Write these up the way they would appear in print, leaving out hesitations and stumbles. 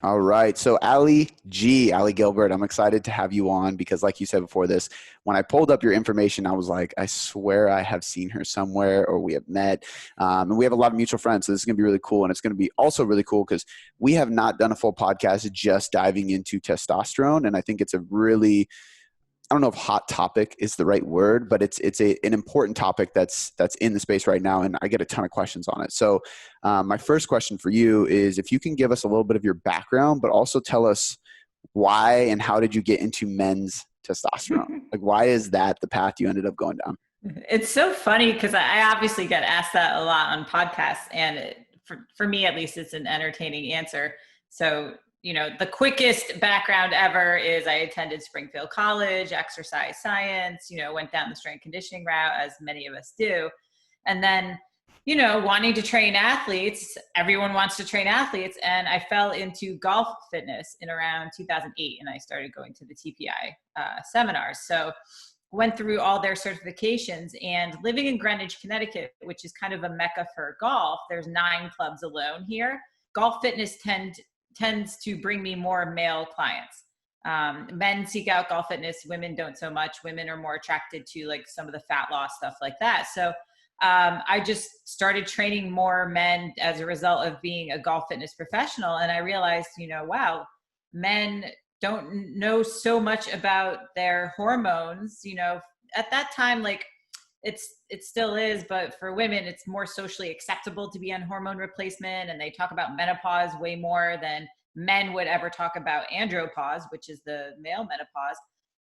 All right. So Ali Gilbert, I'm excited to have you on because like you said before this, when I pulled up your information, I was like, I swear I have seen her somewhere or we have met. And we have a lot of mutual friends. So this is going to be really cool. And it's going to be also really cool because we have not done a full podcast just diving into testosterone. And I think it's a really, I don't know if hot topic is the right word, but an important topic that's in the space right now, and I get a ton of questions on it. So, my first question for you is if you can give us a little bit of your background, but also tell us why and how did you get into men's testosterone? Like, why is that the path you ended up going down? It's so funny because I obviously get asked that a lot on podcasts, and for me at least, it's an entertaining answer. So, the quickest background ever is I attended Springfield College, exercise science, went down the strength conditioning route, as many of us do. And then, wanting to train athletes, everyone wants to train athletes. And I fell into golf fitness in around 2008, and I started going to the TPI seminars. So, went through all their certifications, and living in Greenwich, Connecticut, which is kind of a mecca for golf. There's 9 clubs alone here. Golf fitness tends to bring me more male clients. Men seek out golf fitness. Women don't so much. Women are more attracted to like some of the fat loss stuff like that. So I just started training more men as a result of being a golf fitness professional. And I realized, wow, men don't know so much about their hormones. At that time, like it still is, but for women, it's more socially acceptable to be on hormone replacement, and they talk about menopause way more than men would ever talk about andropause, which is the male menopause,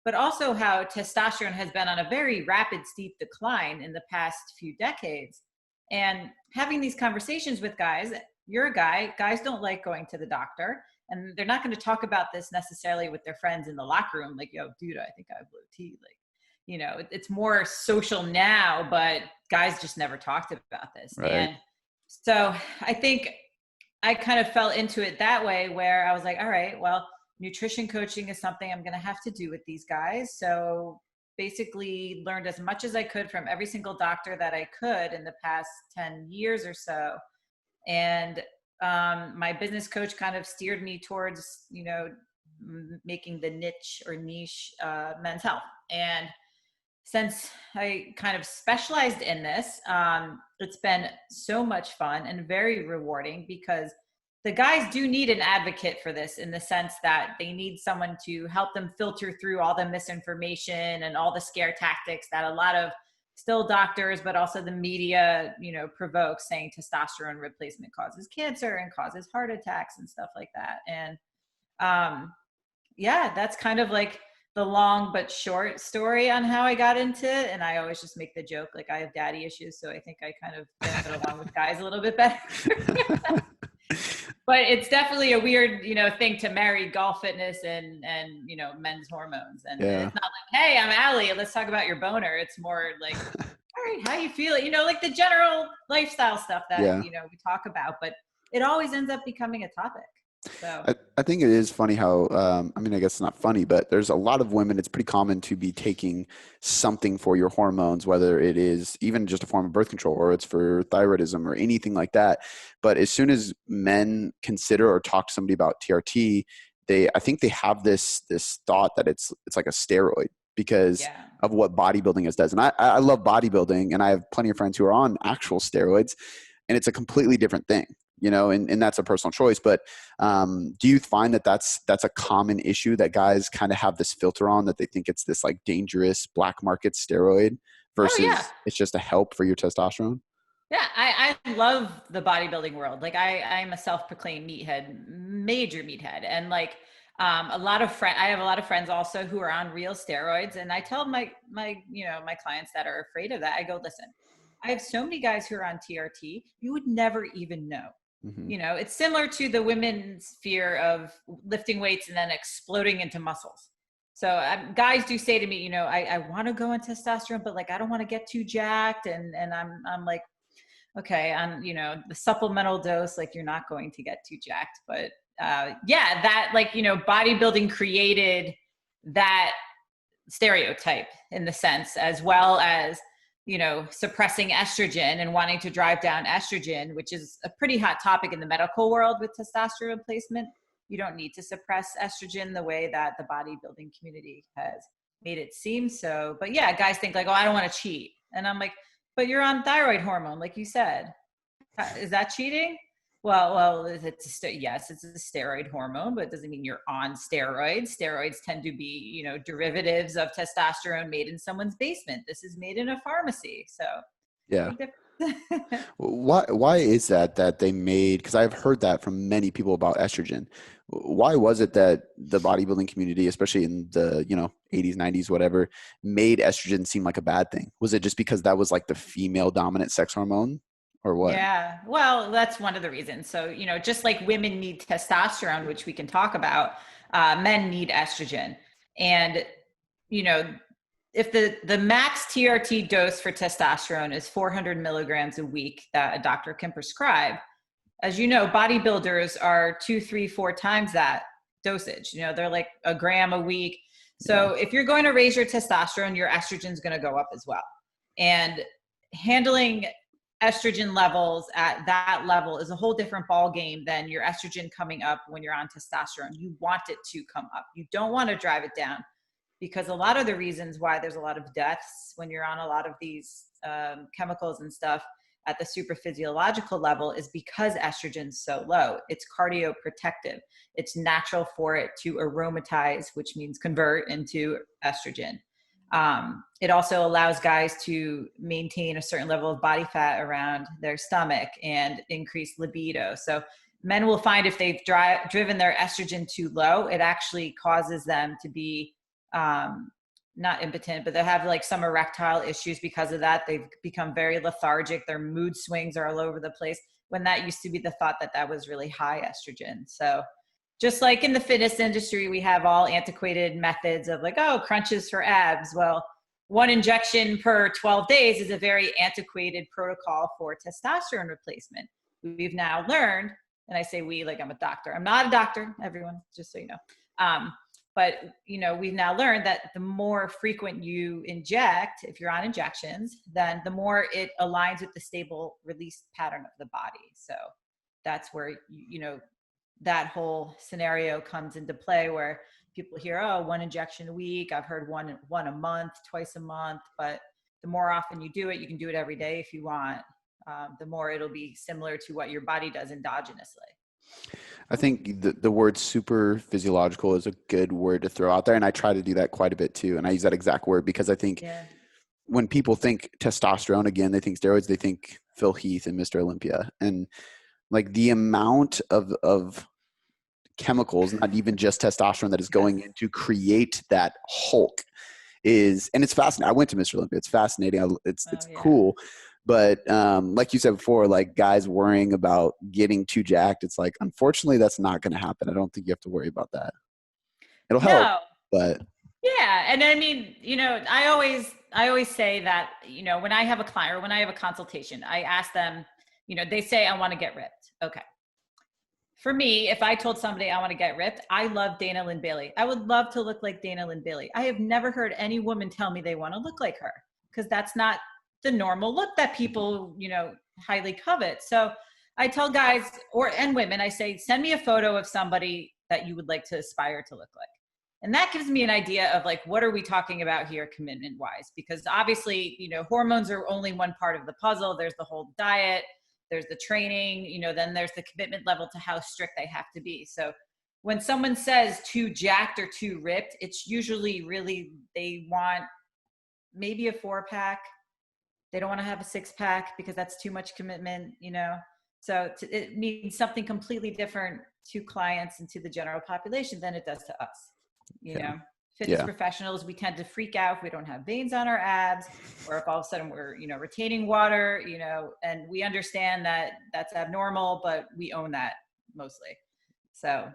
but also how testosterone has been on a very rapid, steep decline in the past few decades. And having these conversations with guys, you're a guy, guys don't like going to the doctor, and they're not going to talk about this necessarily with their friends in the locker room, like, yo, dude, I think I have low T. Like, it's more social now, but guys just never talked about this. Right. And so I think I kind of fell into it that way, where I was like, all right, well, nutrition coaching is something I'm going to have to do with these guys. So basically learned as much as I could from every single doctor that I could in the past 10 years or so. And my business coach kind of steered me towards, making the niche men's health. And since I kind of specialized in this, it's been so much fun and very rewarding, because the guys do need an advocate for this, in the sense that they need someone to help them filter through all the misinformation and all the scare tactics that a lot of still doctors, but also the media, provoke, saying testosterone replacement causes cancer and causes heart attacks and stuff like that. And yeah, that's kind of like the long but short story on how I got into it. And I always just make the joke, like, I have daddy issues, so I think I kind of get along with guys a little bit better. But it's definitely a weird, thing to marry golf fitness and men's hormones. And Yeah. it's not like, hey, I'm Allie, let's talk about your boner. It's more like, all right, how you feel? Like the general lifestyle stuff that, Yeah. we talk about, but it always ends up becoming a topic. So I think it is funny how, I mean, I guess it's not funny, but there's a lot of women, it's pretty common to be taking something for your hormones, whether it is even just a form of birth control or it's for thyroidism or anything like that. But as soon as men consider or talk to somebody about TRT, I think they have this thought that it's like a steroid because yeah. of what bodybuilding does. And I love bodybuilding, and I have plenty of friends who are on actual steroids, and it's a completely different thing. And that's a personal choice. But do you find that that's a common issue, that guys kind of have this filter on, that they think it's this like dangerous black market steroid Oh yeah. versus it's just a help for your testosterone? Yeah, I love the bodybuilding world. Like I'm a self-proclaimed meathead, major meathead. And like I have a lot of friends also who are on real steroids. And I tell my clients that are afraid of that, I go, listen, I have so many guys who are on TRT, you would never even know. Mm-hmm. It's similar to the women's fear of lifting weights and then exploding into muscles. So guys do say to me, I want to go on testosterone, but like, I don't want to get too jacked. And I'm like, okay, on, the supplemental dose, like you're not going to get too jacked. But yeah, that like, bodybuilding created that stereotype in the sense, as well as, suppressing estrogen and wanting to drive down estrogen, which is a pretty hot topic in the medical world with testosterone replacement. you don't need to suppress estrogen the way that the bodybuilding community has made it seem so. But yeah, guys think like, oh, I don't want to cheat. And I'm like, but you're on thyroid hormone, like you said. Is that cheating? Well, yes, it's a steroid hormone, but it doesn't mean you're on steroids. Steroids tend to be, derivatives of testosterone made in someone's basement. This is made in a pharmacy. So Yeah. big difference. Why is that they made, because I've heard that from many people about estrogen. Why was it that the bodybuilding community, especially in the 80s, 90s, whatever, made estrogen seem like a bad thing? Was it just because that was like the female dominant sex hormone, or what? Yeah, well, that's one of the reasons. So, just like women need testosterone, which we can talk about, men need estrogen. And, if the max TRT dose for testosterone is 400 milligrams a week that a doctor can prescribe, as you know, bodybuilders are 2, 3, 4 times that dosage. They're like a gram a week. So if you're going to raise your testosterone, your estrogen is going to go up as well. And handling estrogen levels at that level is a whole different ball game than your estrogen coming up when you're on testosterone. You want it to come up. You don't want to drive it down, because a lot of the reasons why there's a lot of deaths when you're on a lot of these chemicals and stuff at the super physiological level is because estrogen's so low. It's cardioprotective. It's natural for it to aromatize, which means convert into estrogen. It also allows guys to maintain a certain level of body fat around their stomach and increase libido. So men will find if they've driven their estrogen too low, it actually causes them to be not impotent, but they have like some erectile issues because of that. They've become very lethargic. Their mood swings are all over the place, when that used to be the thought that was really high estrogen. So just like in the fitness industry, we have all antiquated methods of like, oh, crunches for abs. Well, one injection per 12 days is a very antiquated protocol for testosterone replacement. We've now learned, and I say we like I'm a doctor. I'm not a doctor, everyone, just so you know. But, we've now learned that the more frequent you inject, if you're on injections, then the more it aligns with the stable release pattern of the body. So that's where, that whole scenario comes into play, where people hear, oh, 1 injection a week. I've heard one a month, twice a month. But the more often you do it, you can do it every day if you want. The more it'll be similar to what your body does endogenously. I think the word super physiological is a good word to throw out there. And I try to do that quite a bit too. And I use that exact word because I think when people think testosterone, again, they think steroids, they think Phil Heath and Mr. Olympia. And like the amount of chemicals, not even just testosterone, that is going in to create that Hulk is, and it's fascinating. I went to Mr. Olympia. It's fascinating. It's cool. But like you said before, like guys worrying about getting too jacked, it's like, unfortunately, that's not going to happen. I don't think you have to worry about that. It'll help, but. Yeah. And I mean, I always say that, when I have a client or when I have a consultation, I ask them, they say, I want to get ripped. Okay. For me, if I told somebody I want to get ripped, I love Dana Lynn Bailey. I would love to look like Dana Lynn Bailey. I have never heard any woman tell me they want to look like her, because that's not the normal look that people, highly covet. So I tell guys and women, I say, send me a photo of somebody that you would like to aspire to look like. And that gives me an idea of like, what are we talking about here commitment wise? Because obviously, hormones are only one part of the puzzle. There's the whole diet, there's the training, then there's the commitment level to how strict they have to be. So when someone says too jacked or too ripped, it's usually really, they want maybe a 4-pack. They don't want to have a 6-pack because that's too much commitment, So it means something completely different to clients and to the general population than it does to us. Fitness professionals, we tend to freak out if we don't have veins on our abs, or if all of a sudden we're, retaining water, and we understand that that's abnormal, but we own that mostly. So,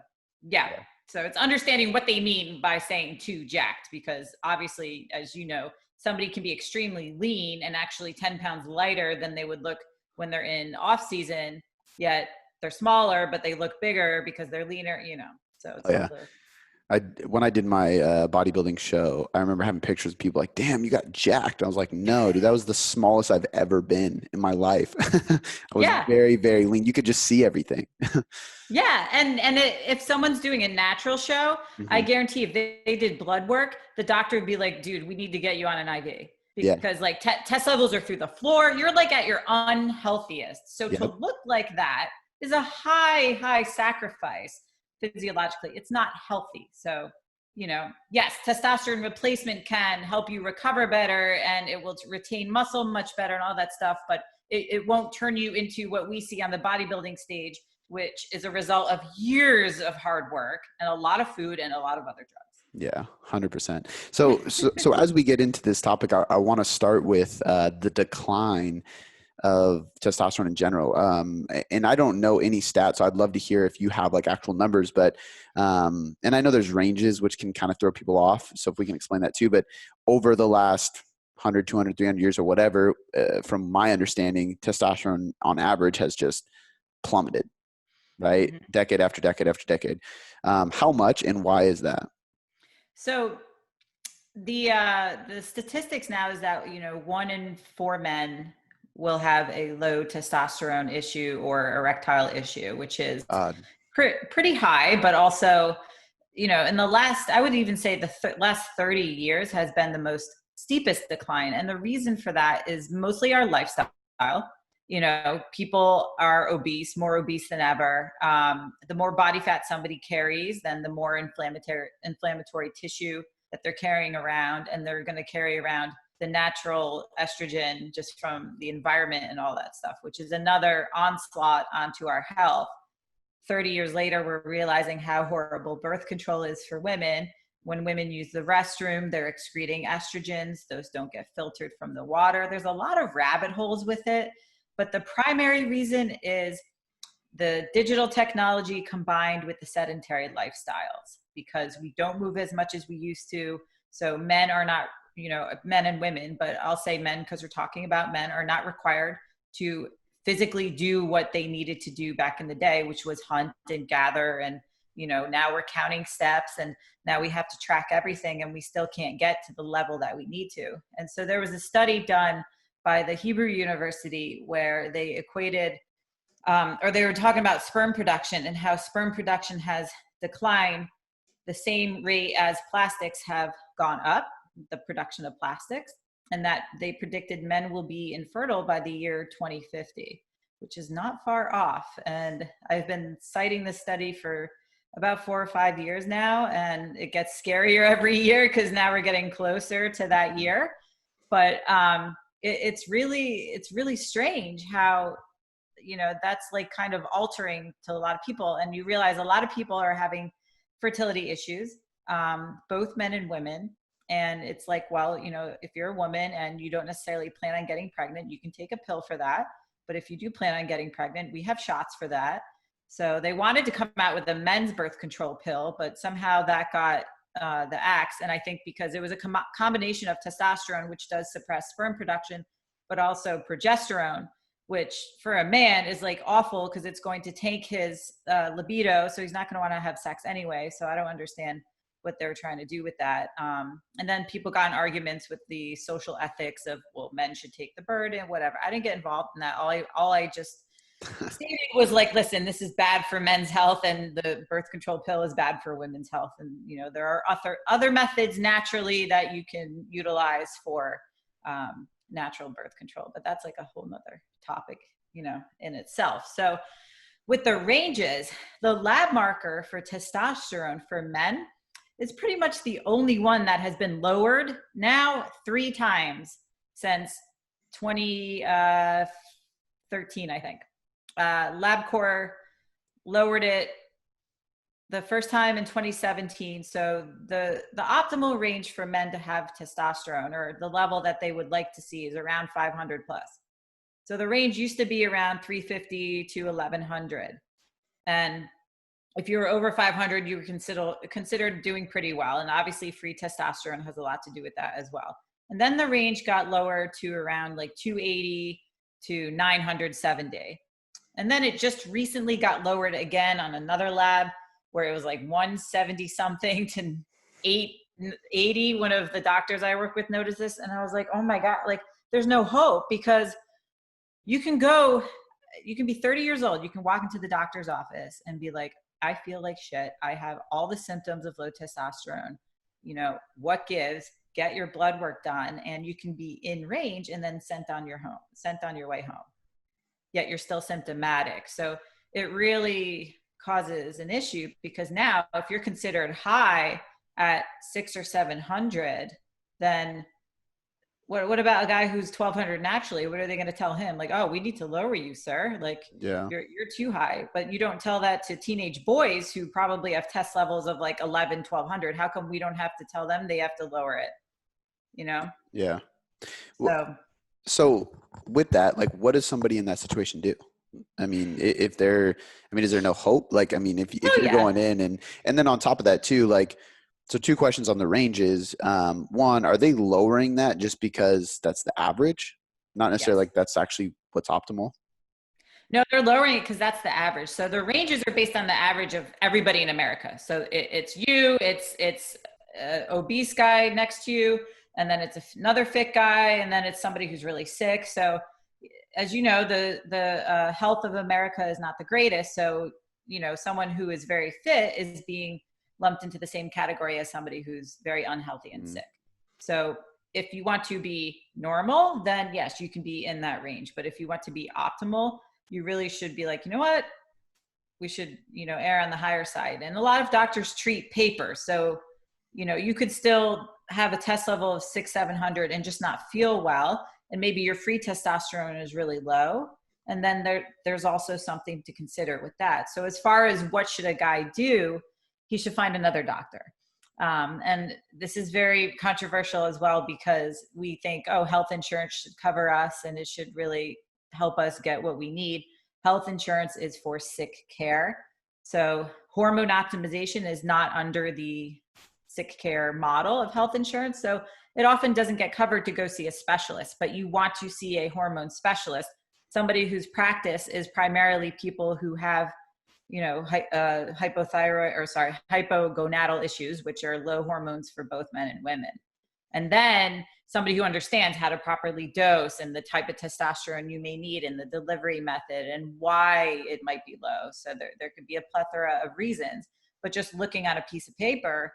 So it's understanding what they mean by saying too jacked, because obviously, as you know, somebody can be extremely lean and actually 10 pounds lighter than they would look when they're in off season, yet they're smaller, but they look bigger because they're leaner, So it's When I did my bodybuilding show, I remember having pictures of people like, damn, you got jacked. I was like, no, dude, that was the smallest I've ever been in my life. I was Yeah. very, very lean. You could just see everything. Yeah, if someone's doing a natural show, I Hmm. guarantee if they did blood work, the doctor would be like, "Dude, we need to get you on an IV Yeah. because like test levels are through the floor. You're like at your unhealthiest. So to Yep. look like that is a high sacrifice physiologically. It's not healthy. So yes, testosterone replacement can help you recover better and it will retain muscle much better and all that stuff, but it won't turn you into what we see on the bodybuilding stage, which is a result of years of hard work and a lot of food and a lot of other Yeah, 100%. So as we get into this topic, I want to start with the decline of testosterone in general. And I don't know any stats, so I'd love to hear if you have like actual numbers, but, and I know there's ranges, which can kind of throw people off. So if we can explain that too, but over the last 100, 200, 300 years or whatever, from my understanding, testosterone on average has just plummeted, right? drugs. Decade after decade after decade. How much and why is that? So the statistics now is that 1 in 4 men will have a low testosterone issue or erectile issue, which is Uh, pretty high, but also in the last, I would even say the last 30 years has been the most steepest decline. And the reason for that is mostly our lifestyle. People are obese, more obese than ever. The more body fat somebody carries, then the more inflammatory tissue that they're carrying around, and they're going to carry around the natural estrogen just from the environment and all that stuff, which is another onslaught onto our health. 30 years later, we're realizing how horrible birth control is for women. When women use the restroom, they're excreting estrogens. Those don't get filtered from the water. There's a lot of rabbit holes with it. But the primary reason is the digital technology combined with the sedentary lifestyles, because we don't move as much as we used to. So men are not, men and women, but I'll say men because we're talking about men, are not required to physically do what they needed to do back in the day, which was hunt and gather. And, now we're counting steps and now we have to track everything and we still can't get to the level that we need to. And so there was a study done by the Hebrew University where they equated, or they were talking about sperm production and how sperm production has declined the same rate as plastics have gone up, the production of plastics, and that they predicted men will be infertile by the year 2050, which is not far off. And I've been citing this study for about 4 or 5 years now, and it gets scarier every year because now we're getting closer to that year. But it's really strange how that's like kind of altering to a lot of people, and you realize a lot of people are having fertility issues, both men and women. And it's like, well, if you're a woman and you don't necessarily plan on getting pregnant, you can take a pill for that. But if you do plan on getting pregnant, we have shots for that. So they wanted to come out with a men's birth control pill, but somehow that got the axe. And I think because it was a combination of testosterone, which does suppress sperm production, but also progesterone, which for a man is like awful because it's going to tank his libido. So he's not going to want to have sex anyway. So I don't understand what they're trying to do with that. And then people got in arguments with the social ethics of, well, men should take the burden, whatever. I didn't get involved in that. All I just stated was like, listen, this is bad for men's health and the birth control pill is bad for women's health. And, there are other methods naturally that you can utilize for natural birth control, but that's like a whole nother topic, in itself. So with the ranges, the lab marker for testosterone for men is pretty much the only one that has been lowered now 3 times since 2013, I think. LabCorp lowered it the first time in 2017. So the optimal range for men to have testosterone, or the level that they would like to see, is around 500 plus. So the range used to be around 350 to 1100. And if you were over 500, you were considered doing pretty well. And obviously free testosterone has a lot to do with that as well. And then the range got lower to around like 280 to 900 7-day. And then it just recently got lowered again on another lab where it was like 170 something to 880. One of the doctors I work with noticed this, and I was like, oh my God, like there's no hope, because you can be 30 years old. You can walk into the doctor's office and be like, I feel like shit. I have all the symptoms of low testosterone. You know, what gives? Get your blood work done, and you can be in range and then sent on your way home. Yet you're still symptomatic. So it really causes an issue, because now if you're considered high at 600 or 700, then what about a guy who's 1200 naturally? What are they going to tell him? Like, oh, we need to lower you, sir. Like, Yeah. you're too high. But you don't tell that to teenage boys who probably have test levels of like 11, 1200. How come we don't have to tell them they have to lower it? You know? Yeah. So, So with that, like, what does somebody in that situation do? I mean, if they're, I mean, is there no hope? Like, I mean, if you're yeah. going in and then on top of that too, like, so two questions on the ranges. One, are they lowering that just because that's the average? Not necessarily Yes. like that's actually what's optimal. No, they're lowering it because that's the average. So the ranges are based on the average of everybody in America. So it's you, it's obese guy next to you, and then it's another fit guy, and then it's somebody who's really sick. So as you know, the health of America is not the greatest. So, you know, someone who is very fit is being lumped into the same category as somebody who's very unhealthy and sick. So if you want to be normal, then yes, you can be in that range. But if you want to be optimal, you really should be like, you know what, we should, you know, err on the higher side. And a lot of doctors treat paper. So, you know, you could still have a test level of 600, 700 and just not feel well. And maybe your free testosterone is really low. And then there's also something to consider with that. So as far as what should a guy do, he should find another doctor. And this is very controversial as well, because we think, oh, health insurance should cover us and it should really help us get what we need. Health insurance is for sick care. So hormone optimization is not under the sick care model of health insurance. So it often doesn't get covered to go see a specialist, but you want to see a hormone specialist, somebody whose practice is primarily people who have, you know, hypogonadal issues, which are low hormones for both men and women. And then somebody who understands how to properly dose and the type of testosterone you may need and the delivery method and why it might be low. So there could be a plethora of reasons, but just looking at a piece of paper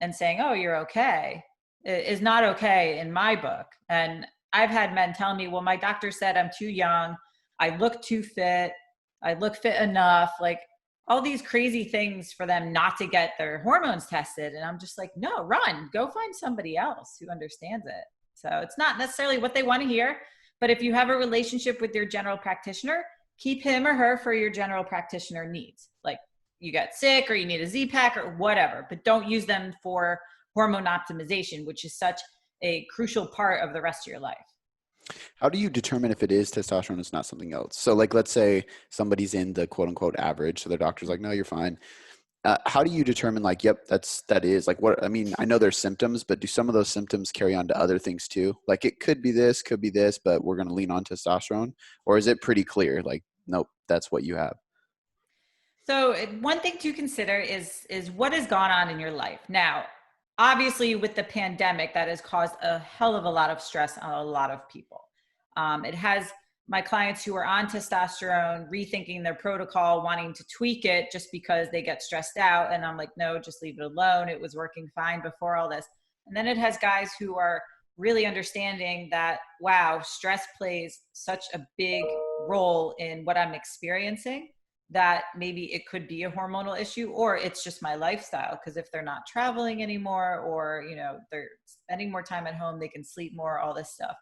and saying, oh, you're okay, is not okay in my book. And I've had men tell me, well, my doctor said I'm too young, I look too fit, I look fit enough, like all these crazy things for them not to get their hormones tested. And I'm just like, no, run, go find somebody else who understands it. So it's not necessarily what they want to hear, but if you have a relationship with your general practitioner, keep him or her for your general practitioner needs. Like you got sick or you need a Z-Pack or whatever, but don't use them for hormone optimization, which is such a crucial part of the rest of your life. How do you determine if it is testosterone, it's not something else? So like, let's say somebody's in the quote unquote average. So their doctor's like, no, you're fine. How do you determine like, yep, that is like what, I mean, I know there's symptoms, but do some of those symptoms carry on to other things too? Like it could be this, but we're going to lean on testosterone, or is it pretty clear? Like, nope, that's what you have. So one thing to consider is what has gone on in your life. Now, obviously with the pandemic, that has caused a hell of a lot of stress on a lot of people. It has my clients who are on testosterone rethinking their protocol, wanting to tweak it just because they get stressed out. And I'm like, no, just leave it alone. It was working fine before all this. And then it has guys who are really understanding that, wow, stress plays such a big role in what I'm experiencing, that maybe it could be a hormonal issue, or it's just my lifestyle. Because if they're not traveling anymore, or, you know, they're spending more time at home, they can sleep more, all this stuff.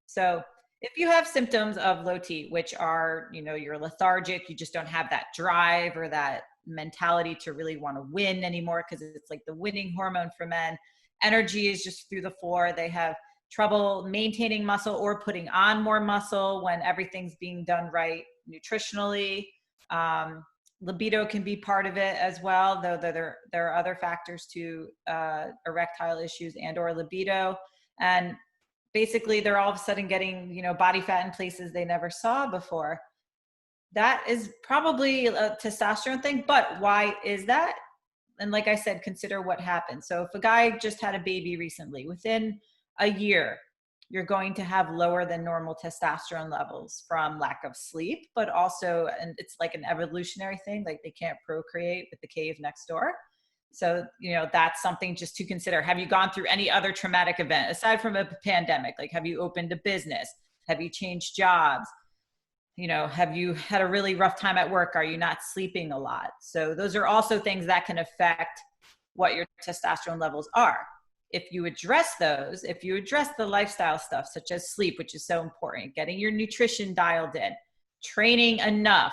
So if you have symptoms of low T, which are, you know, you're lethargic, you just don't have that drive or that mentality to really want to win anymore, because it's like the winning hormone for men. Energy is just through the floor. They have trouble maintaining muscle or putting on more muscle when everything's being done right nutritionally. Libido can be part of it as well, though there are other factors to erectile issues and or libido. And basically they're all of a sudden getting, you know, body fat in places they never saw before. That is probably a testosterone thing. But why is that? and like I said, consider what happened. So if a guy just had a baby recently, within a year, you're going to have lower than normal testosterone levels from lack of sleep, but also, and it's like an evolutionary thing, like they can't procreate with the cave next door. So, that's something just to consider. Have you gone through any other traumatic event aside from a pandemic? Like, have you opened a business? Have you changed jobs? Have you had a really rough time at work? Are you not sleeping a lot? So those are also things that can affect what your testosterone levels are. If you address those, if you address the lifestyle stuff, such as sleep, which is so important, getting your nutrition dialed in, training enough,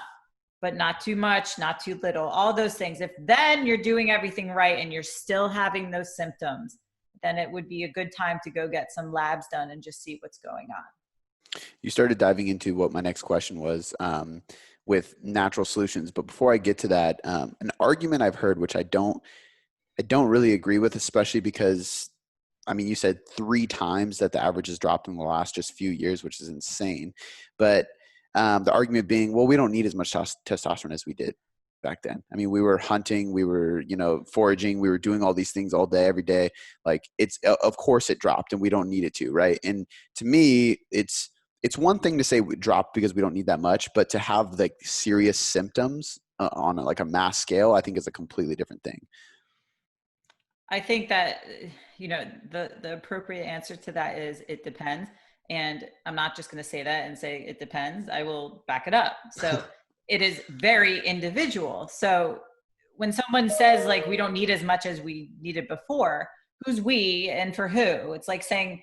but not too much, not too little, all those things. If then you're doing everything right and you're still having those symptoms, then it would be a good time to go get some labs done and just see what's going on. You started diving into what my next question was with natural solutions. But before I get to that, an argument I've heard, which I don't really agree with, especially because, you said 3 times that the average has dropped in the last just few years, which is insane. But the argument being, well, we don't need as much testosterone as we did back then. We were hunting, we were, foraging, we were doing all these things all day, every day. Like of course it dropped and we don't need it to, right? And to me, it's one thing to say we dropped because we don't need that much, but to have like serious symptoms on like a mass scale, I think is a completely different thing. I think that, the appropriate answer to that is it depends. And I'm not just going to say that and say it depends. I will back it up. So it is very individual. So when someone says like, we don't need as much as we needed before, who's we and for who? It's like saying,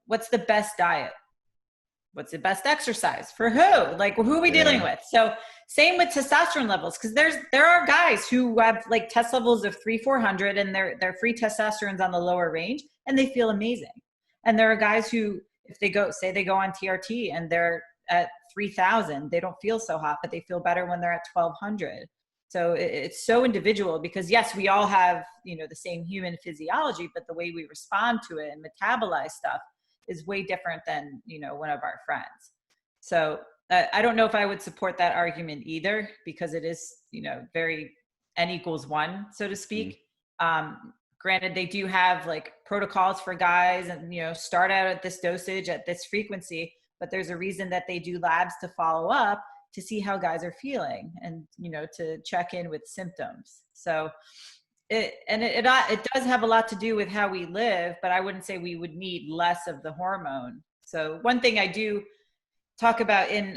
what's the best diet? What's the best exercise for who? Like, who are we dealing with? So same with testosterone levels, because there are guys who have like test levels of 300-400 and their free testosterone's on the lower range and they feel amazing. And there are guys who, if they go on TRT and they're at 3,000, they don't feel so hot, but they feel better when they're at 1,200. So it's so individual because yes, we all have, the same human physiology, but the way we respond to it and metabolize stuff is way different than, one of our friends. So I don't know if I would support that argument either, because it is, very N=1, so to speak. Granted, they do have like protocols for guys and, start out at this dosage at this frequency, but there's a reason that they do labs to follow up to see how guys are feeling and, to check in with symptoms. So it does have a lot to do with how we live, but I wouldn't say we would need less of the hormone. So one thing I do talk about in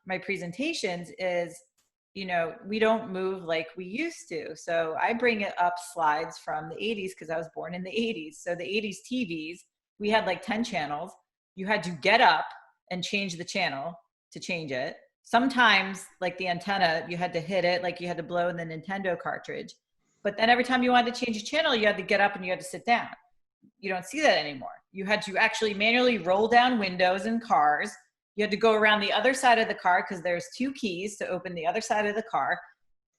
my presentations is, we don't move like we used to. So I bring it up slides from the 80s because I was born in the 80s. So the 80s TVs, we had like 10 channels. You had to get up and change the channel to change it. Sometimes like the antenna, you had to hit it, like you had to blow in the Nintendo cartridge. But then every time you wanted to change a channel, you had to get up and you had to sit down. You don't see that anymore. You had to actually manually roll down windows in cars. You had to go around the other side of the car because there's 2 keys to open the other side of the car.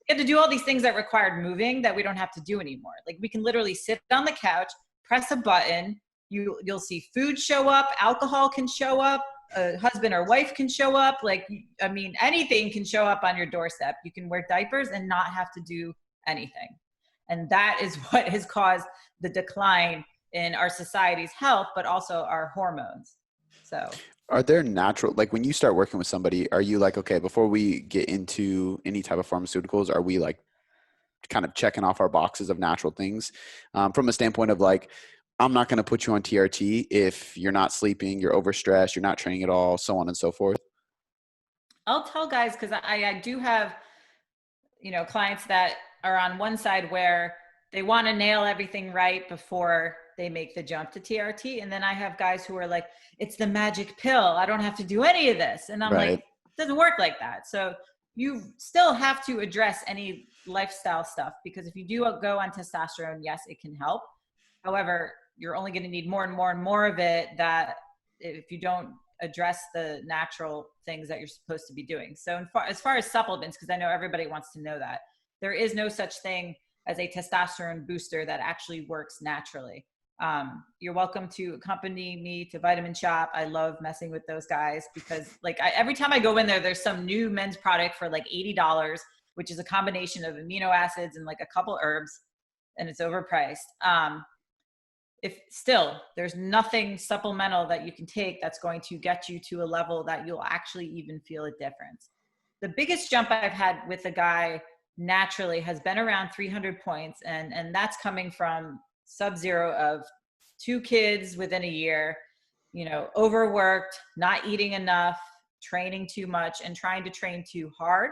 You had to do all these things that required moving that we don't have to do anymore. Like we can literally sit on the couch, press a button. You'll see food show up, alcohol can show up, a husband or wife can show up. Like, anything can show up on your doorstep. You can wear diapers and not have to do anything. And that is what has caused the decline in our society's health, but also our hormones. So are there natural, like when you start working with somebody, are you like, okay, before we get into any type of pharmaceuticals, are we like kind of checking off our boxes of natural things from a standpoint of like, I'm not going to put you on TRT if you're not sleeping, you're overstressed, you're not training at all, so on and so forth? I'll tell guys, because I do have, clients that are on one side where they want to nail everything right before they make the jump to TRT. And then I have guys who are like, it's the magic pill. I don't have to do any of this. And I'm like, it doesn't work like that. So you still have to address any lifestyle stuff, because if you do go on testosterone, yes, it can help. However, you're only going to need more and more and more of it, that if you don't address the natural things that you're supposed to be doing. So as far as supplements, because I know everybody wants to know that, there is no such thing as a testosterone booster that actually works naturally. You're welcome to accompany me to Vitamin Shop. I love messing with those guys because every time I go in there, there's some new men's product for like $80 which is a combination of amino acids and like a couple herbs, and it's overpriced. If still there's nothing supplemental that you can take that's going to get you to a level that you'll actually even feel a difference. The biggest jump I've had with a guy naturally has been around 300 points. And that's coming from sub-zero of 2 kids within a year, overworked, not eating enough, training too much, and trying to train too hard.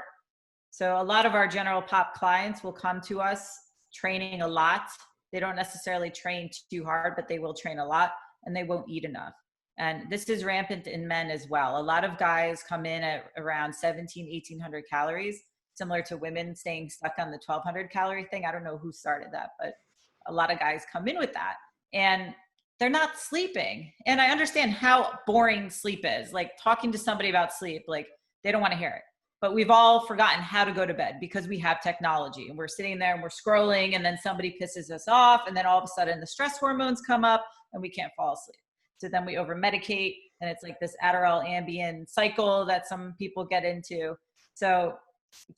So a lot of our general pop clients will come to us training a lot. They don't necessarily train too hard, but they will train a lot, and they won't eat enough. And this is rampant in men as well. A lot of guys come in at around 1,800 calories, similar to women staying stuck on the 1,200 calorie thing. I don't know who started that, but a lot of guys come in with that, and they're not sleeping. And I understand how boring sleep is. Like, talking to somebody about sleep, like, they don't want to hear it. But we've all forgotten how to go to bed because we have technology, and we're sitting there and we're scrolling, and then somebody pisses us off, and then all of a sudden the stress hormones come up and we can't fall asleep. So then we over medicate, and it's like this Adderall Ambien cycle that some people get into. So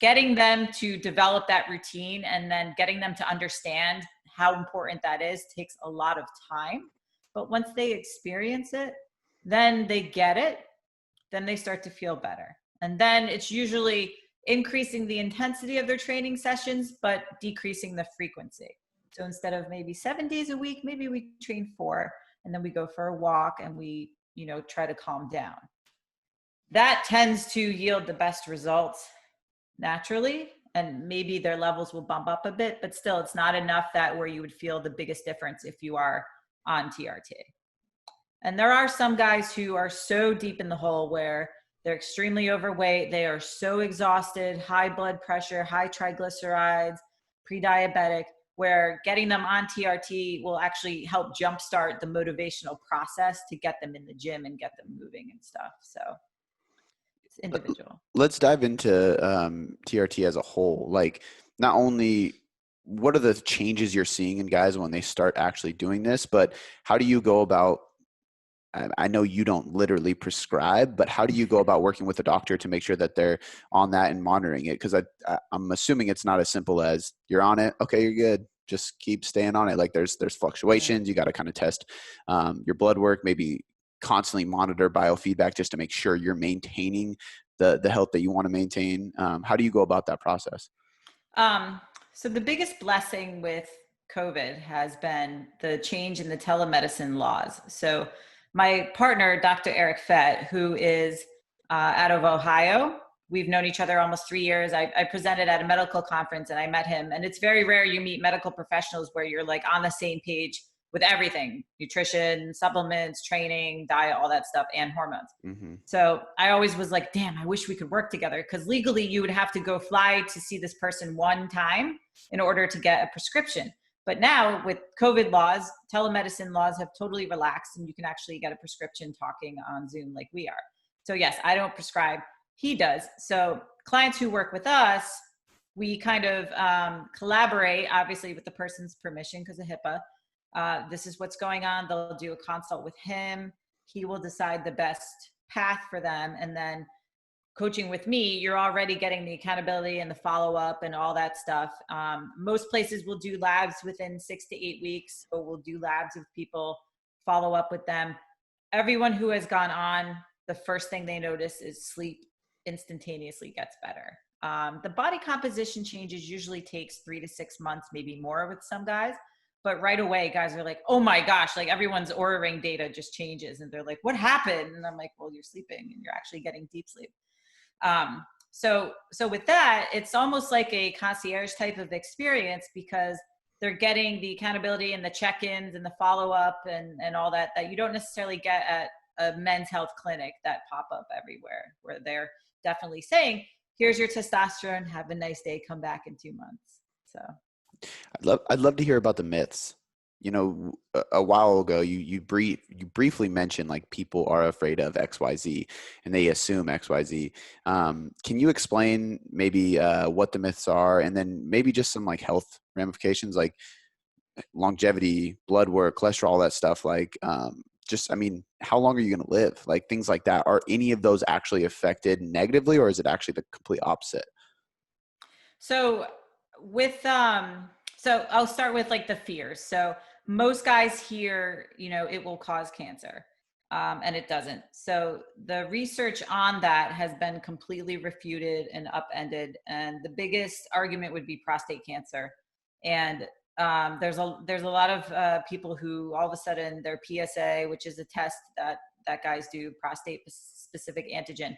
getting them to develop that routine and then getting them to understand how important that is takes a lot of time. But once they experience it, then they get it, then they start to feel better. And then it's usually increasing the intensity of their training sessions, but decreasing the frequency. So instead of maybe 7 days a week, maybe we train 4, and then we go for a walk and we, try to calm down. That tends to yield the best results naturally. And maybe their levels will bump up a bit, but still it's not enough that where you would feel the biggest difference if you are on TRT. And there are some guys who are so deep in the hole where they're extremely overweight, they are so exhausted, high blood pressure, high triglycerides, pre-diabetic, where getting them on TRT will actually help jumpstart the motivational process to get them in the gym and get them moving and stuff. So it's individual. Let's dive into TRT as a whole. Like, not only what are the changes you're seeing in guys when they start actually doing this, but how do you go about, I know you don't literally prescribe, but how do you go about working with a doctor to make sure that they're on that and monitoring it? Because I'm assuming it's not as simple as you're on it, okay, you're good, just keep staying on it. Like, there's fluctuations. You got to kind of test your blood work, maybe constantly monitor biofeedback just to make sure you're maintaining the health that you want to maintain. How do you go about that process? So the biggest blessing with COVID has been the change in the telemedicine laws. So my partner, Dr. Eric Fett, who is out of Ohio, we've known each other almost 3 years. I presented at a medical conference and I met him. And it's very rare you meet medical professionals where you're like on the same page with everything: nutrition, supplements, training, diet, all that stuff, and hormones. Mm-hmm. So I always was like, damn, I wish we could work together, because legally you would have to go fly to see this person one time in order to get a prescription. But now with COVID laws, telemedicine laws have totally relaxed, and you can actually get a prescription talking on Zoom like we are. So yes, I don't prescribe, he does. So clients who work with us, we kind of collaborate, obviously with the person's permission because of HIPAA. This is what's going on. They'll do a consult with him. He will decide the best path for them. And then coaching with me, you're already getting the accountability and the follow-up and all that stuff. Most places will do labs within 6 to 8 weeks. So we'll do labs with people, follow up with them. Everyone who has gone on, the first thing they notice is sleep instantaneously gets better. The body composition changes usually takes 3 to 6 months, maybe more with some guys. But right away, guys are like, oh my gosh, like everyone's Oura Ring data just changes. And they're like, what happened? And I'm like, well, you're sleeping and you're actually getting deep sleep. So with that, it's almost like a concierge type of experience, because they're getting the accountability and the check-ins and the follow-up and all that you don't necessarily get at a men's health clinic that pop up everywhere, where they're definitely saying, here's your testosterone, have a nice day, come back in 2 months. So I'd love to hear about the myths. You know, a while ago, you briefly mentioned like people are afraid of XYZ and they assume XYZ. Can you explain maybe what the myths are, and then maybe just some like health ramifications, like longevity, blood work, cholesterol, all that stuff? Like, I mean, how long are you going to live? Like, things like that. Are any of those actually affected negatively, or is it actually the complete opposite? So with so I'll start with like the fears. So most guys hear, it will cause cancer. And it doesn't. So the research on that has been completely refuted and upended. And the biggest argument would be prostate cancer. And there's a lot of people who all of a sudden their PSA, which is a test that guys do, prostate specific antigen,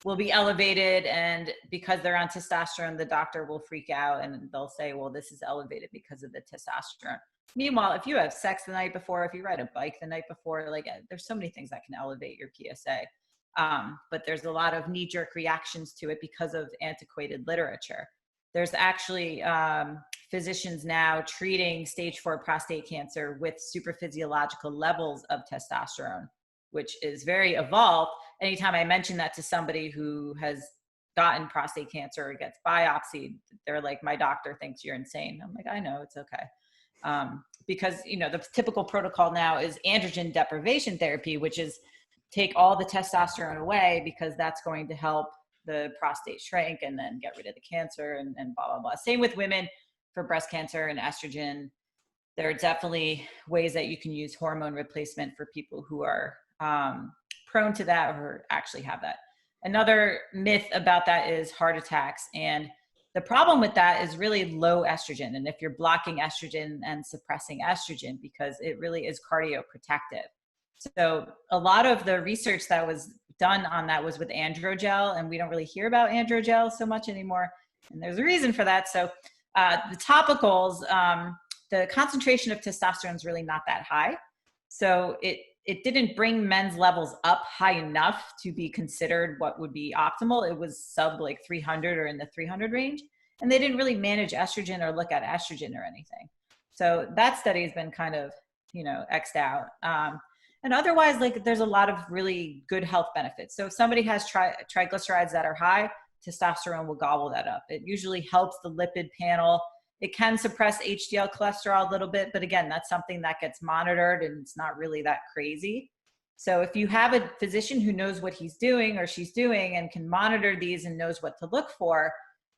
will be elevated, and because they're on testosterone, the doctor will freak out and they'll say, well, this is elevated because of the testosterone. Meanwhile, if you have sex the night before, if you ride a bike the night before, like there's so many things that can elevate your PSA. But there's a lot of knee-jerk reactions to it because of antiquated literature. There's actually physicians now treating stage 4 prostate cancer with supraphysiological levels of testosterone, which is very evolved. Anytime I mention that to somebody who has gotten prostate cancer or gets biopsied, they're like, my doctor thinks you're insane. I'm like, I know, it's okay. Because, the typical protocol now is androgen deprivation therapy, which is take all the testosterone away because that's going to help the prostate shrink and then get rid of the cancer and blah, blah, blah. Same with women for breast cancer and estrogen. There are definitely ways that you can use hormone replacement for people who are prone to that or actually have that. Another myth about that is heart attacks. And the problem with that is really low estrogen. And if you're blocking estrogen and suppressing estrogen, because it really is cardioprotective. So a lot of the research that was done on that was with androgel, and we don't really hear about androgel so much anymore. And there's a reason for that. So the topicals, the concentration of testosterone is really not that high. So it didn't bring men's levels up high enough to be considered what would be optimal. It was sub like 300 or in the 300 range. And they didn't really manage estrogen or look at estrogen or anything. So that study has been kind of, X'd out. And otherwise, like there's a lot of really good health benefits. So if somebody has triglycerides that are high, testosterone will gobble that up. It usually helps the lipid panel. It can suppress HDL cholesterol a little bit, but again, that's something that gets monitored and it's not really that crazy. So if you have a physician who knows what he's doing or she's doing and can monitor these and knows what to look for,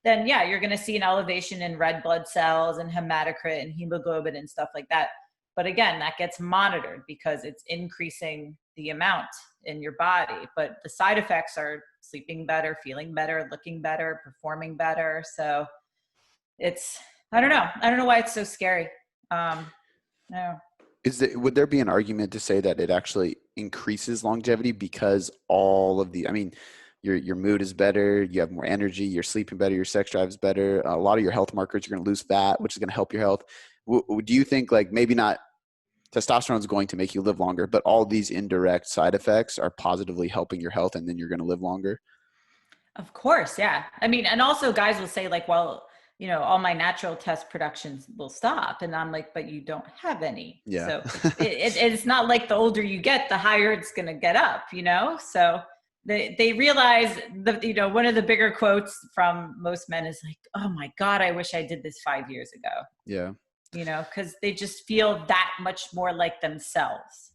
then yeah, you're going to see an elevation in red blood cells and hematocrit and hemoglobin and stuff like that. But again, that gets monitored because it's increasing the amount in your body. But the side effects are sleeping better, feeling better, looking better, performing better. So I don't know why it's so scary. No. Would there be an argument to say that it actually increases longevity because all of your mood is better, you have more energy, you're sleeping better, your sex drive is better, a lot of your health markers, you're going to lose fat, which is going to help your health. Do you think like maybe not testosterone is going to make you live longer, but all these indirect side effects are positively helping your health and then you're going to live longer? Of course. Yeah. I mean, and also guys will say like, well, all my natural test productions will stop. And I'm like, but you don't have any. Yeah. So it's not like the older you get, the higher it's going to get up, So they realize one of the bigger quotes from most men is like, oh my God, I wish I did this 5 years ago. Yeah. Because they just feel that much more like themselves.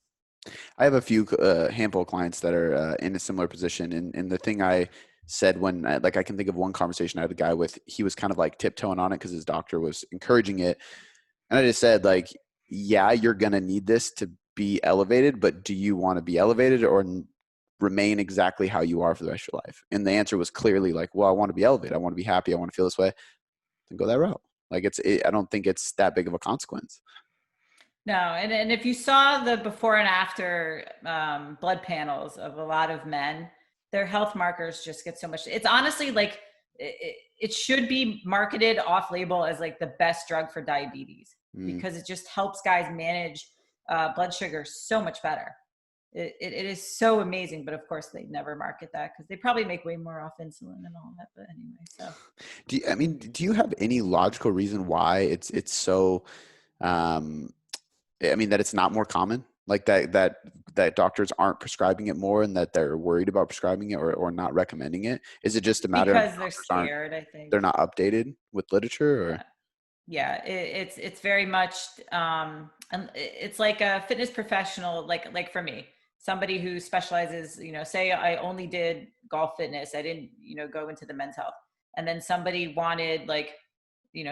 I have a few handful of clients that are in a similar position. And the thing I said when I can think of one conversation I had a guy with, he was kind of like tiptoeing on it because his doctor was encouraging it. And I just said like, yeah, you're going to need this to be elevated, but do you want to be elevated or remain exactly how you are for the rest of your life? And the answer was clearly like, well, I want to be elevated. I want to be happy. I want to feel this way. Then go that route. Like I don't think it's that big of a consequence. No. And if you saw the before and after blood panels of a lot of men, their health markers just get so much. It's honestly like it should be marketed off label as like the best drug for diabetes because it just helps guys manage blood sugar so much better. It is so amazing, but of course they never market that because they probably make way more off insulin and all that. But anyway, so do you have any logical reason why it's so? That it's not more common, like that doctors aren't prescribing it more, and that they're worried about prescribing it or not recommending it. Is it just a matter because of they're scared? I think they're not updated with literature, or yeah, it's very much and it's like a fitness professional, like for me. Somebody who specializes, say I only did golf fitness. I didn't, go into the men's health. and then somebody wanted like,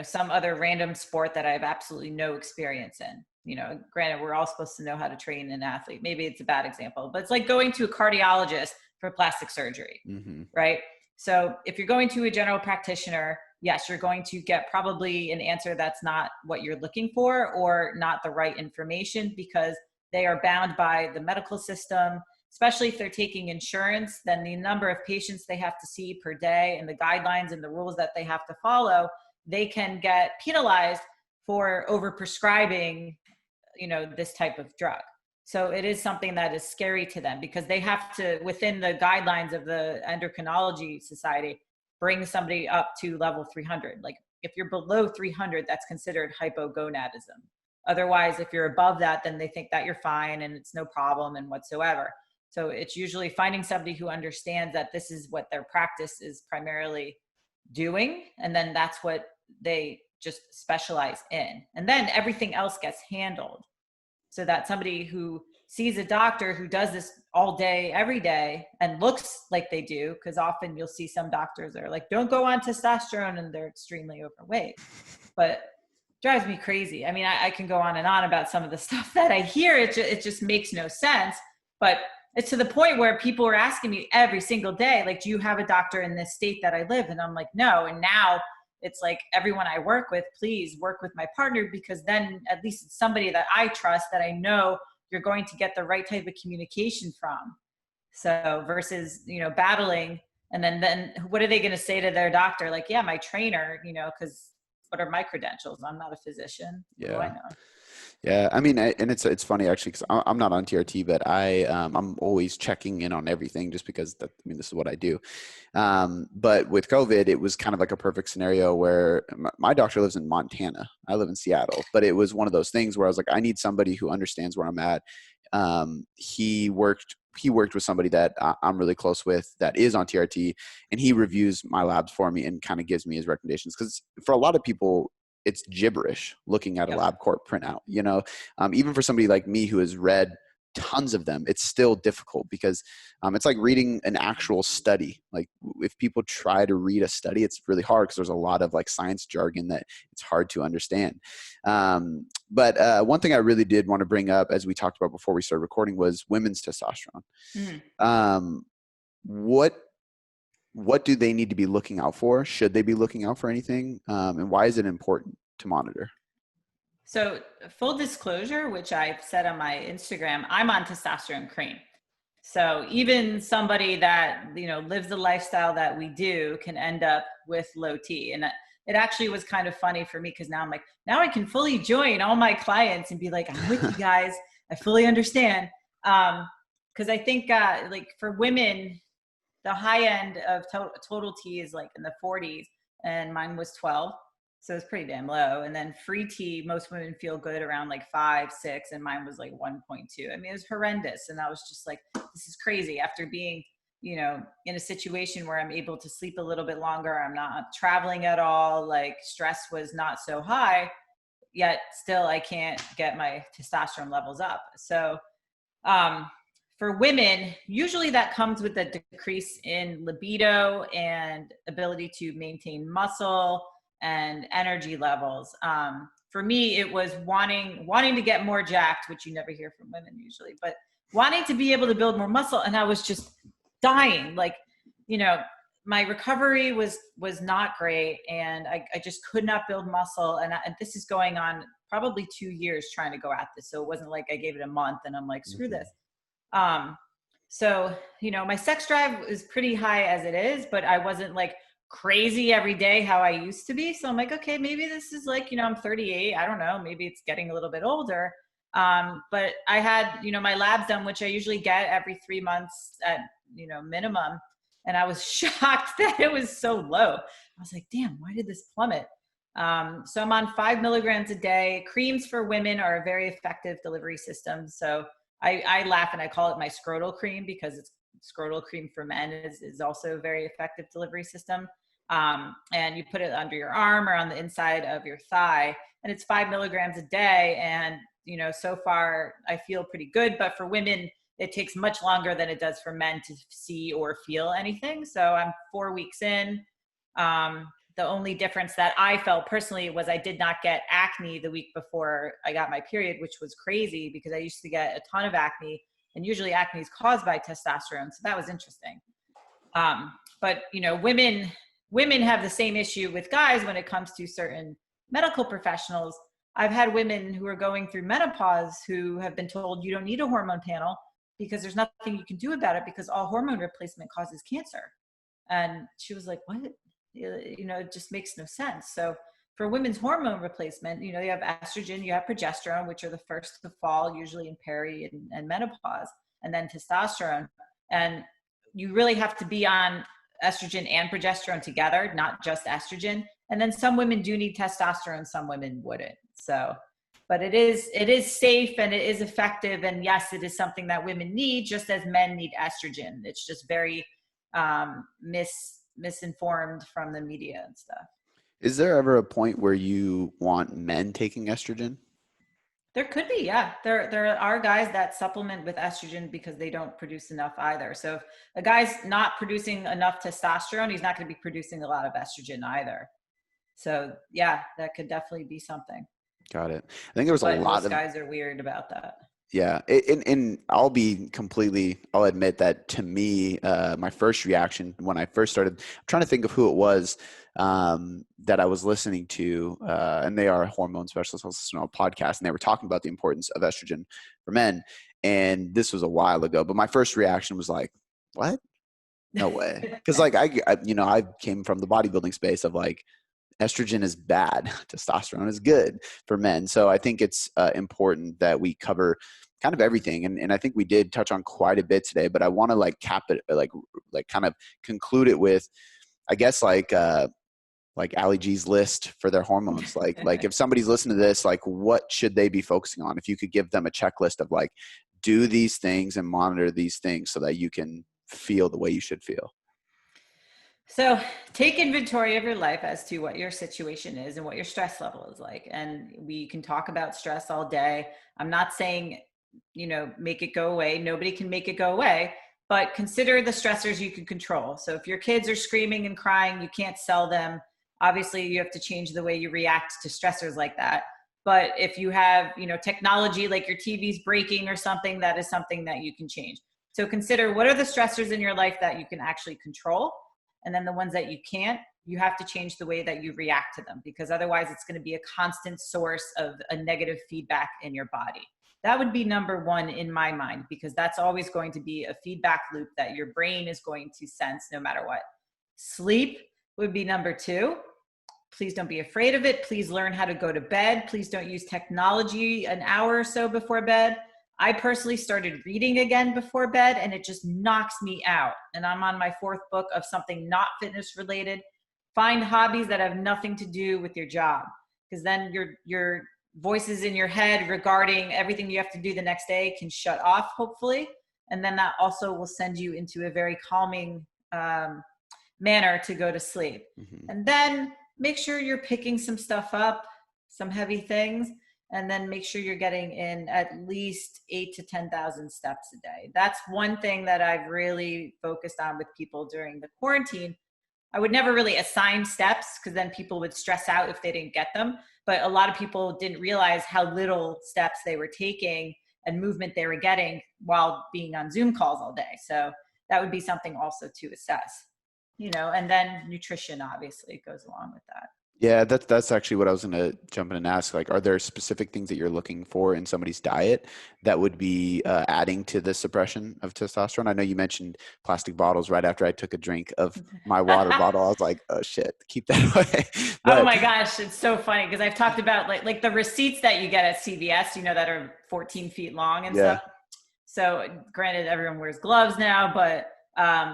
some other random sport that I have absolutely no experience in. Granted, we're all supposed to know how to train an athlete. Maybe it's a bad example, but it's like going to a cardiologist for plastic surgery, right? So if you're going to a general practitioner, yes, you're going to get probably an answer that's not what you're looking for or not the right information, because they are bound by the medical system, especially if they're taking insurance. Then the number of patients they have to see per day and the guidelines and the rules that they have to follow, they can get penalized for overprescribing, this type of drug. So it is something that is scary to them, because they have to, within the guidelines of the Endocrinology Society, bring somebody up to level 300. Like if you're below 300, that's considered hypogonadism. Otherwise, if you're above that, then they think that you're fine and it's no problem and whatsoever. So it's usually finding somebody who understands that this is what their practice is primarily doing, and then that's what they just specialize in. And then everything else gets handled. So that somebody who sees a doctor who does this all day, every day, and looks like they do, because often you'll see some doctors that are like, don't go on testosterone, and they're extremely overweight. But drives me crazy. I mean, I can go on and on about some of the stuff that I hear. It just makes no sense. But it's to the point where people are asking me every single day, like, do you have a doctor in this state that I live? And I'm like, no. And now it's like, everyone I work with, please work with my partner, because then at least it's somebody that I trust, that I know you're going to get the right type of communication from. So versus, battling. And then what are they going to say to their doctor? Like, yeah, my trainer, because what are my credentials? I'm not a physician. Yeah. What do I know? Yeah, I mean, and it's funny actually, because I'm not on TRT, but I'm always checking in on everything, just because this is what I do. But with COVID, it was kind of like a perfect scenario where my doctor lives in Montana. I live in Seattle, but it was one of those things where I was like, I need somebody who understands where I'm at. He worked with somebody that I'm really close with that is on TRT, and he reviews my labs for me and kind of gives me his recommendations. Because for a lot of people, it's gibberish looking at a LabCorp printout, even for somebody like me who has read tons of them, it's still difficult, because it's like reading an actual study. Like if people try to read a study, it's really hard, because there's a lot of like science jargon that it's hard to understand. But one thing I really did want to bring up, as we talked about before we started recording, was women's testosterone. What do they need to be looking out for? Should they be looking out for anything? And why is it important to monitor? So full disclosure, which I've said on my Instagram, I'm on testosterone cream. So even somebody that, lives the lifestyle that we do can end up with low T. And it actually was kind of funny for me, because now I'm like, now I can fully join all my clients and be like, I'm with you guys. I fully understand. Because I think like for women, the high end of total T is like in the 40s, and mine was 12. So it's pretty damn low. And then free T, most women feel good around like 5, 6, and mine was like 1.2. I mean, it was horrendous. And I was just like, this is crazy. After being, in a situation where I'm able to sleep a little bit longer, I'm not traveling at all, like stress was not so high, yet still I can't get my testosterone levels up. So, for women, usually that comes with a decrease in libido and ability to maintain muscle and energy levels. For me, it was wanting to get more jacked, which you never hear from women usually, but wanting to be able to build more muscle. And I was just dying. Like, my recovery was not great, and I just could not build muscle. And this is going on probably 2 years trying to go at this. So it wasn't like I gave it a month and I'm like, screw this. So, my sex drive is pretty high as it is, but I wasn't like crazy every day how I used to be. So I'm like, okay, maybe this is like, I'm 38. I don't know. Maybe it's getting a little bit older. But I had, my labs done, which I usually get every 3 months at, minimum. And I was shocked that it was so low. I was like, damn, why did this plummet? So I'm on 5 milligrams a day. Creams for women are a very effective delivery system. So I laugh and I call it my scrotal cream, because it's scrotal cream for men is also a very effective delivery system. And you put it under your arm or on the inside of your thigh, and it's 5 milligrams a day. And, so far I feel pretty good, but for women, it takes much longer than it does for men to see or feel anything. So I'm 4 weeks in. The only difference that I felt personally was I did not get acne the week before I got my period, which was crazy because I used to get a ton of acne, and usually acne is caused by testosterone. So that was interesting. But you know, women have the same issue with guys when it comes to certain medical professionals. I've had women who are going through menopause who have been told you don't need a hormone panel because there's nothing you can do about it because all hormone replacement causes cancer. And she was like, what? You know, it just makes no sense. So for women's hormone replacement, you know, you have estrogen, you have progesterone, which are the first to fall, usually in peri and menopause, and then testosterone. And you really have to be on estrogen and progesterone together, not just estrogen. And then some women do need testosterone, some women wouldn't. So, but it is safe and it is effective. And yes, it is something that women need just as men need estrogen. It's just very misinformed from the media and stuff. Is there ever a point where you want men taking estrogen? There could be, yeah. There are guys that supplement with estrogen because they don't produce enough either. So if a guy's not producing enough testosterone, he's not going to be producing a lot of estrogen either. So yeah, that could definitely be something. Got it. I think there was a But lot most of guys are weird about that. Yeah, and I'll admit that to me, my first reaction when I first started, I'm trying to think of who it was that I was listening to, and they are hormone specialists. I was listening to a podcast, and they were talking about the importance of estrogen for men. And this was a while ago, but my first reaction was like, "What? No way!" Because like I came from the bodybuilding space of like, estrogen is bad, testosterone is good for men. So I think it's important that we cover kind of everything. And I think we did touch on quite a bit today, but I want to like cap it, like kind of conclude it with, I guess like Ali G's list for their hormones. Like if somebody's listening to this, like what should they be focusing on? If you could give them a checklist of like, do these things and monitor these things so that you can feel the way you should feel. So take inventory of your life as to what your situation is and what your stress level is like. And we can talk about stress all day. I'm not saying, you know, make it go away. Nobody can make it go away, but consider the stressors you can control. So if your kids are screaming and crying, you can't sell them. Obviously, you have to change the way you react to stressors like that. But if you have, you know, technology like your TV's breaking or something, that is something that you can change. So consider what are the stressors in your life that you can actually control. And then the ones that you can't, you have to change the way that you react to them, because otherwise it's going to be a constant source of a negative feedback in your body. That would be number one in my mind, because that's always going to be a feedback loop that your brain is going to sense no matter what. Sleep would be number two. Please don't be afraid of it. Please learn how to go to bed. Please don't use technology an hour or so before bed. I personally started reading again before bed, and it just knocks me out. And I'm on my fourth book of something not fitness related. Find hobbies that have nothing to do with your job, because then your voices in your head regarding everything you have to do the next day can shut off, hopefully. And then that also will send you into a very calming manner to go to sleep. Mm-hmm. And then make sure you're picking some stuff up, some heavy things, and then make sure you're getting in at least 8,000 to 10,000 steps a day. That's one thing that I've really focused on with people during the quarantine. I would never really assign steps, because then people would stress out if they didn't get them. But a lot of people didn't realize how little steps they were taking and movement they were getting while being on Zoom calls all day. So that would be something also to assess, you know, and then nutrition obviously goes along with that. Yeah, that's actually what I was going to jump in and ask. Like, are there specific things that you're looking for in somebody's diet that would be adding to the suppression of testosterone? I know you mentioned plastic bottles right after I took a drink of my water bottle. I was like, oh shit, keep that away. But, oh my gosh, it's so funny because I've talked about like the receipts that you get at CVS, you know, that are 14 feet long and stuff. So granted, everyone wears gloves now, but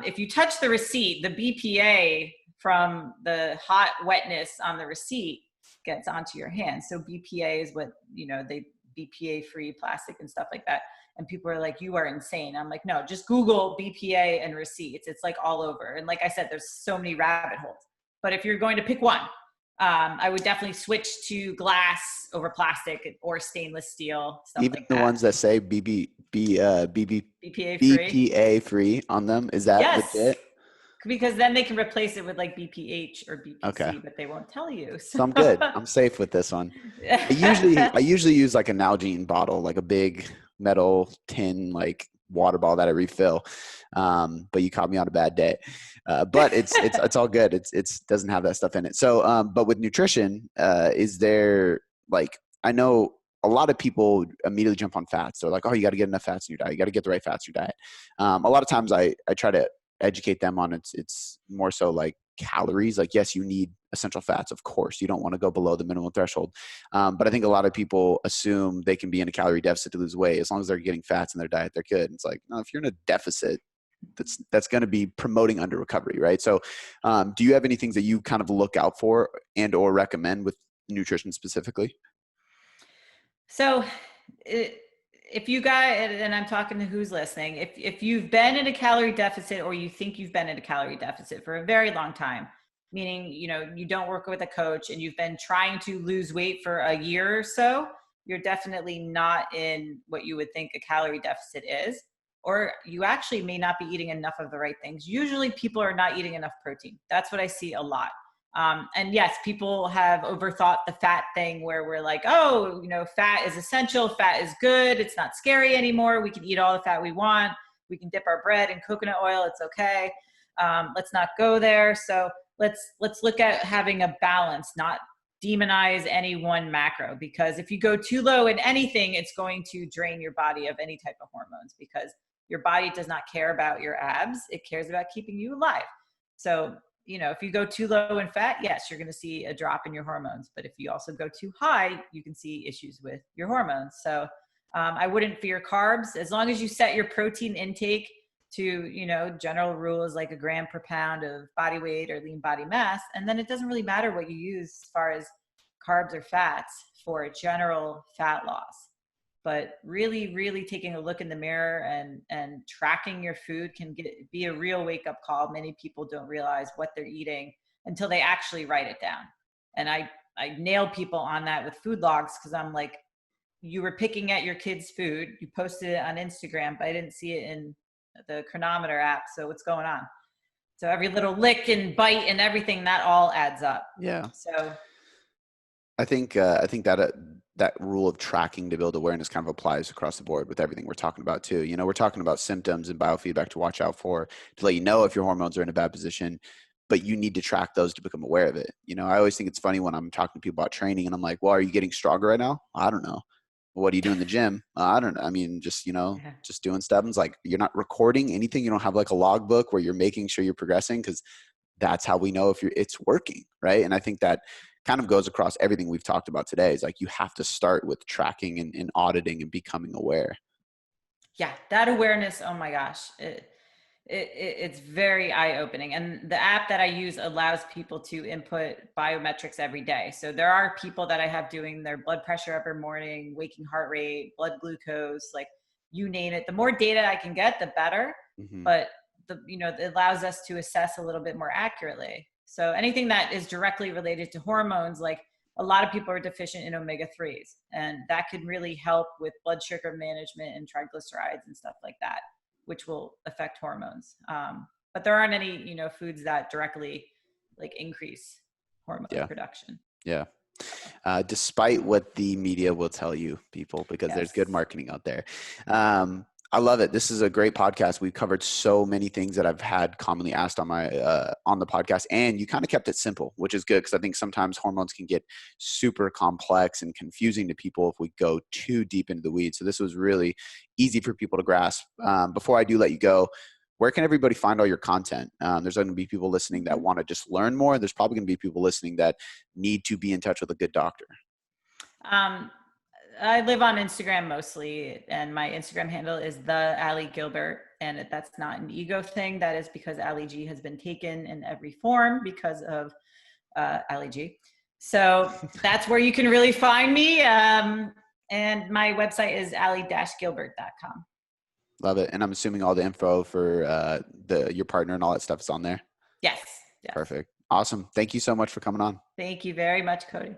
if you touch the receipt, the BPA from the hot wetness on the receipt gets onto your hand. So BPA is what, you know, they BPA free plastic and stuff like that. And people are like, you are insane. I'm like, no, just Google BPA and receipts. It's like all over. And like I said, there's so many rabbit holes. But if you're going to pick one, I would definitely switch to glass over plastic or stainless steel. Stuff even like the that. Ones that say BPA free on them, is that yes. legit? because then they can replace it with like BPH or Okay. BPC, but they won't tell you. So I'm good. I'm safe with this one. I usually use like a Nalgene bottle, like a big metal tin, like water bottle that I refill. But you caught me on a bad day. But it's all good. It's doesn't have that stuff in it. So, but with nutrition, is there like, I know a lot of people immediately jump on fats. They're like, oh, you got to get enough fats in your diet. You got to get the right fats in your diet. A lot of times I try to educate them on it's more so like calories. Like, yes, you need essential fats, of course. You don't want to go below the minimum threshold. But I think a lot of people assume they can be in a calorie deficit to lose weight. As long as they're getting fats in their diet, they're good. It's like, no, if you're in a deficit, that's going to be promoting under recovery, right? So do you have any things that you kind of look out for and or recommend with nutrition specifically? So if you guys, and I'm talking to who's listening, if you've been in a calorie deficit or you think you've been in a calorie deficit for a very long time, meaning, you don't work with a coach and you've been trying to lose weight for a year or so, you're definitely not in what you would think a calorie deficit is, or you actually may not be eating enough of the right things. Usually people are not eating enough protein. That's what I see a lot. And yes, people have overthought the fat thing where we're like, oh, fat is essential. Fat is good. It's not scary anymore. We can eat all the fat we want. We can dip our bread in coconut oil. It's okay. Let's not go there. So let's look at having a balance, not demonize any one macro, because if you go too low in anything, it's going to drain your body of any type of hormones, because your body does not care about your abs. It cares about keeping you alive. So if you go too low in fat, yes, you're going to see a drop in your hormones. But if you also go too high, you can see issues with your hormones. So I wouldn't fear carbs, as long as you set your protein intake to, general rules like a gram per pound of body weight or lean body mass. And then it doesn't really matter what you use as far as carbs or fats for general fat loss. But really, really taking a look in the mirror and tracking your food can be a real wake-up call. Many people don't realize what they're eating until they actually write it down. And I nail people on that with food logs, because I'm like, you were picking at your kid's food, you posted it on Instagram, but I didn't see it in the Chronometer app. So what's going on? So every little lick and bite and everything, that all adds up. Yeah. So I think that rule of tracking to build awareness kind of applies across the board with everything we're talking about too. We're talking about symptoms and biofeedback to watch out for, to let you know if your hormones are in a bad position, but you need to track those to become aware of it. I always think it's funny when I'm talking to people about training and I'm like, well, are you getting stronger right now? I don't know. What do you do in the gym? I don't know. I mean, just doing stuff. And it's like, you're not recording anything. You don't have like a logbook where you're making sure you're progressing, because that's how we know if it's working, right? And I think that kind of goes across everything we've talked about today. Is like, you have to start with tracking and auditing and becoming aware. Yeah, that awareness, oh my gosh, it's very eye-opening. And the app that I use allows people to input biometrics every day. So there are people that I have doing their blood pressure every morning, waking heart rate, blood glucose, like you name it. The more data I can get, the better. Mm-hmm. But it allows us to assess a little bit more accurately. So anything that is directly related to hormones, like a lot of people are deficient in omega-3s, and that could really help with blood sugar management and triglycerides and stuff like that, which will affect hormones. But there aren't any, foods that directly like increase hormone production. Yeah. Despite what the media will tell you, people, because there's good marketing out there. I love it. This is a great podcast. We've covered so many things that I've had commonly asked on my on the podcast, and you kind of kept it simple, which is good, because I think sometimes hormones can get super complex and confusing to people if we go too deep into the weeds. So this was really easy for people to grasp. Before I do let you go, where can everybody find all your content? There's going to be people listening that want to just learn more. There's probably going to be people listening that need to be in touch with a good doctor. I live on Instagram mostly, and my Instagram handle is the Ali Gilbert, and that's not an ego thing. That is because Ali G has been taken in every form because of Ali G. So that's where you can really find me. And my website is ali-gilbert.com. Love it. And I'm assuming all the info for your partner and all that stuff is on there. Yes. Perfect. Awesome. Thank you so much for coming on. Thank you very much, Cody.